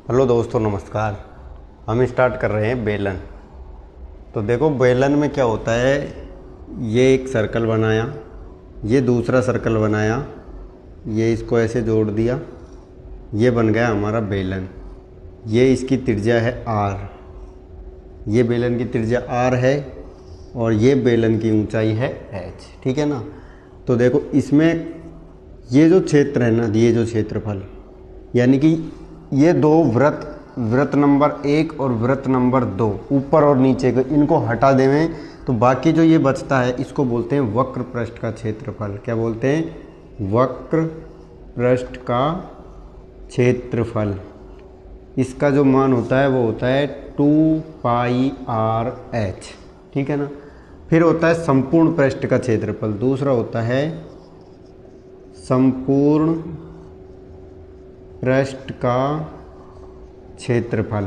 Hello दोस्तों, नमस्कार। हम स्टार्ट कर रहे हैं बेलन। तो देखो बेलन में क्या होता है, ये एक सर्कल बनाया, ये दूसरा सर्कल बनाया, ये इसको ऐसे जोड़ दिया, ये बन गया हमारा बेलन। ये इसकी त्रिज्या है r, ये बेलन की त्रिज्या r है और ये बेलन की ऊंचाई है h। ठीक है ना। तो देखो इसमें ये जो क्षेत्र है ना, ये जो क्षेत्रफल, यानी कि ये दो वृत्त नंबर 1 और वृत्त नंबर 2 ऊपर और नीचे को, इनको हटा देवें तो बाकी जो ये बचता है इसको बोलते हैं वक्र पृष्ठ का क्षेत्रफल। क्या बोलते हैं? वक्र पृष्ठ का क्षेत्रफल। इसका जो मान होता है वो होता है 2πrh। ठीक है ना। फिर होता है संपूर्ण पृष्ठ का क्षेत्रफल, दूसरा होता है संपूर्ण पृष्ठ का क्षेत्रफल।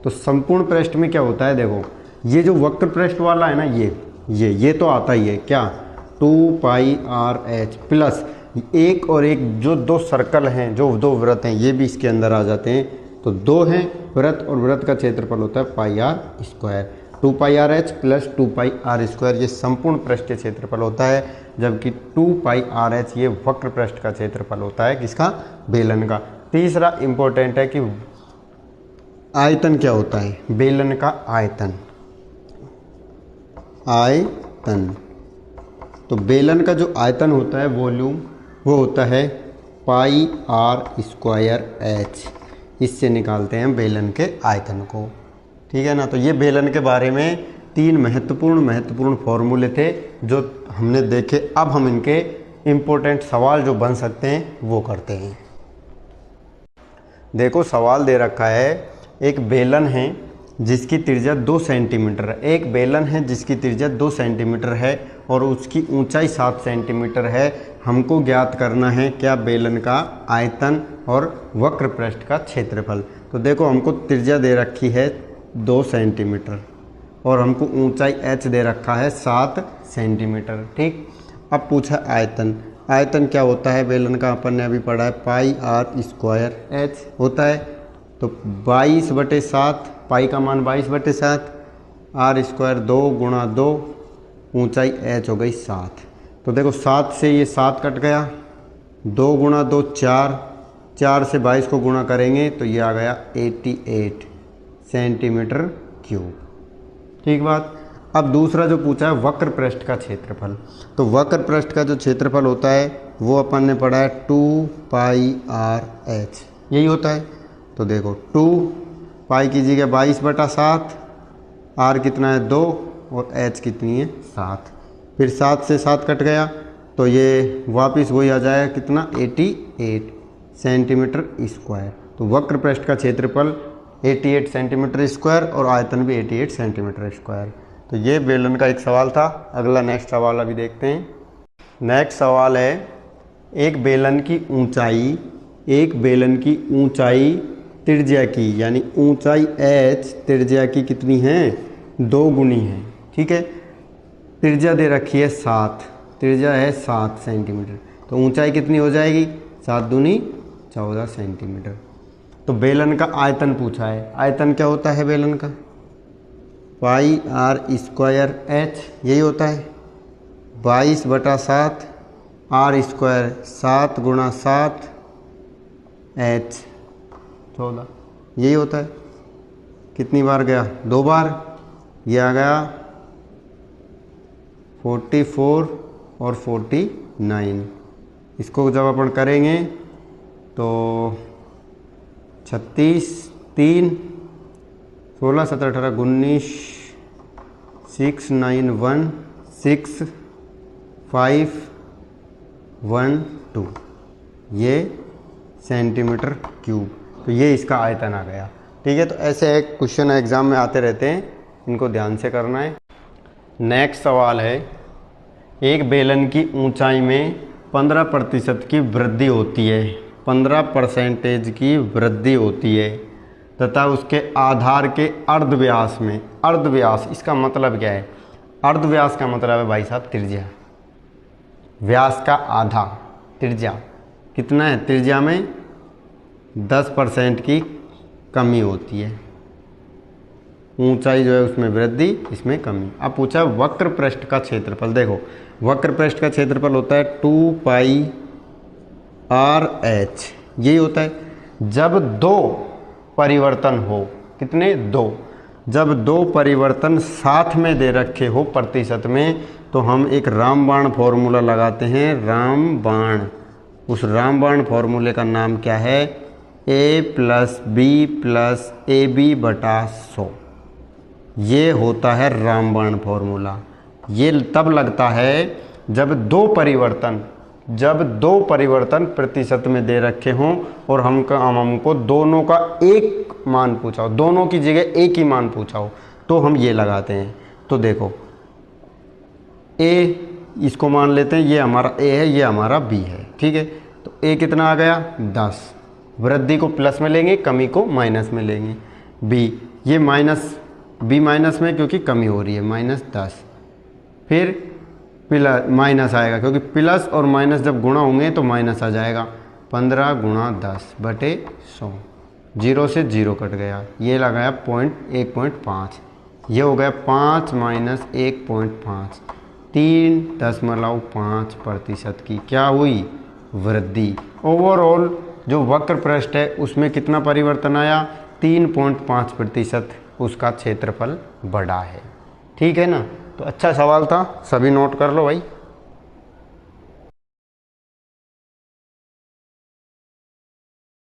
तो संपूर्ण पृष्ठ में क्या होता है, देखो ये जो वक्र पृष्ठ वाला है ना, ये तो आता ही है क्या, 2πrh प्लस एक और एक जो दो सर्कल हैं, जो दो वृत्त हैं, ये भी इसके अंदर आ जाते हैं। तो दो हैं वृत्त और वृत्त का क्षेत्रफल होता है πr²। 2πrh प्लस 2πr², ये संपूर्ण पृष्ठ के क्षेत्रफल होता है, जबकि 2πrh ये वक्र पृष्ठ का क्षेत्रफल होता है, किसका? बेलन का। तीसरा इंपॉर्टेंट है कि आयतन क्या होता है, बेलन का आयतन। तो बेलन का जो आयतन होता है, वॉल्यूम, वो होता है πr²h। इससे निकालते हैं बेलन के आयतन को। ठीक है ना। तो ये बेलन के बारे में 3 महत्वपूर्ण फॉर्मूले थे जो हमने देखे। अब हम इनके इम्पोर्टेंट सवाल जो बन सकते हैं वो करते हैं। देखो सवाल दे रखा है, एक बेलन है जिसकी त्रिज्या 2 सेंटीमीटर है। एक बेलन है जिसकी त्रिज्या 2 सेंटीमीटर है और उसकी ऊंचाई 7 सेंटीमीटर है। हमको ज्ञात करना है क्या, बेलन का आयतन और वक्र पृष्ठ का क्षेत्रफल। तो देखो हमको त्रिज्या दे रखी है 2 सेंटीमीटर और हमको ऊंचाई h दे रखा है 7 सेंटीमीटर। ठीक। अब पूछा आयतन। आयतन क्या होता है बेलन का, अपन ने अभी पढ़ा है πr² होता है। तो 22/7, पाई का मान 22/7, r² 2 गुणा 2, ऊंचाई h हो गई 7। तो देखो 7 से ये 7 कट गया, 2 गुणा 2 4, 4 से 22 को गुणा करेंगे तो ये आ गया 88 सेंटीमीटर क्यूब। ठीक बात। अब दूसरा जो पूछा है वक्र पृष्ठ का क्षेत्रफल। तो वक्र पृष्ठ का जो क्षेत्रफल होता है वो अपन ने पढ़ा है 2πrh, यही होता है। तो देखो 2 पाई कीजिएगा 22/7, r कितना है 2 और h कितनी है 7। फिर 7 से 7 कट गया तो ये वापस वही आ जाएगा कितना, 88 सेंटीमीटर स्क्वायर। तो वक्र पृष्ठ का क्षेत्रफल 88 सेंटीमीटर स्क्वायर और आयतन भी 88 सेंटीमीटर स्क्वायर। तो ये बेलन का एक सवाल था। अगला नेक्स्ट सवाल अभी देखते हैं। नेक्स्ट सवाल है, एक बेलन की ऊंचाई त्रिज्या की, यानी ऊंचाई h त्रिज्या की कितनी है, 2 गुनी है। ठीक है। त्रिज्या दे रखी है 7, त्रिज्या है 7 सेंटीमीटर। तो ऊंचाई कितनी हो जाएगी, 7 दूनी 14 सेंटीमीटर। तो बेलन का आयतन पूछा है। आयतन क्या होता है बेलन का, πr²h, यही होता है 22/7, r², 7 गुणा 7, h 14, यही होता है। कितनी बार गया, 2 बार। ये आ गया 44 और 49। इसको जब अपन करेंगे तो 36, 3, 16, 17, 18, 19, 6, 9, 1, 6, 5, 1, 2, ये सेंटीमीटर क्यूब। तो ये इसका आयतन आ गया। ठीक है। तो ऐसे एक क्वेश्चन एग्जाम में आते रहते हैं, इनको ध्यान से करना है। नेक्स्ट सवाल है, एक बेलन की ऊंचाई में 15% की वृद्धि होती है, 15% की वृद्धि होती है तथा उसके आधार के अर्धव्यास में, अर्धव्यास इसका मतलब क्या है, अर्धव्यास का मतलब है भाई साहब त्रिज्या, व्यास का आधा, त्रिज्या कितना है, त्रिज्या में 10% की कमी होती है, ऊंचाई जो है उसमें वृद्धि, इसमें कमी। अब पूछा वक्र पृष्ठ का क्षेत्रफल। देखो वक्र पृष्ठ का क्षेत्रफल होता है 2πr h, यही होता है जब दो परिवर्तन हो। कितने? दो। जब दो परिवर्तन साथ में दे रखे हो प्रतिशत में, तो हम एक रामबाण फॉर्मूला लगाते हैं, रामबाण। उस रामबाण फॉर्मूले का नाम क्या है? a + b + ab/100। ये होता है रामबाण फॉर्मूला। ये तब लगता है जब दो परिवर्तन प्रतिशत में दे रखे हों और हमको दोनों का एक मान पूछा हो, दोनों की जगह एक ही मान पूछा हो, तो हम ये लगाते हैं। तो देखो a इसको मान लेते हैं, ये हमारा a है, ये हमारा b है, ठीक है। तो a कितना आ गया? 10। वृद्धि को प्लस में लेंगे, कमी को माइनस में लेंगे। b, ये b माइनस में क्योंकि कमी हो रही है, -10। फिर प्लस माइनस आएगा क्योंकि प्लस और माइनस जब गुणा होंगे तो माइनस आ जाएगा। 15 × 10/100। 0 से 0 कट गया, ये लगाया 1.5। ये हो गया 5 - 1.5, 3.5% की क्या हुई? वृद्धि। ओवरऑल जो वक्र पृष्ठ है उसमें कितना परिवर्तन आया? 3.5% उसका क्षेत्रफल बढ़ा है। ठीक है ना? तो अच्छा सवाल था, सभी नोट कर लो भाई।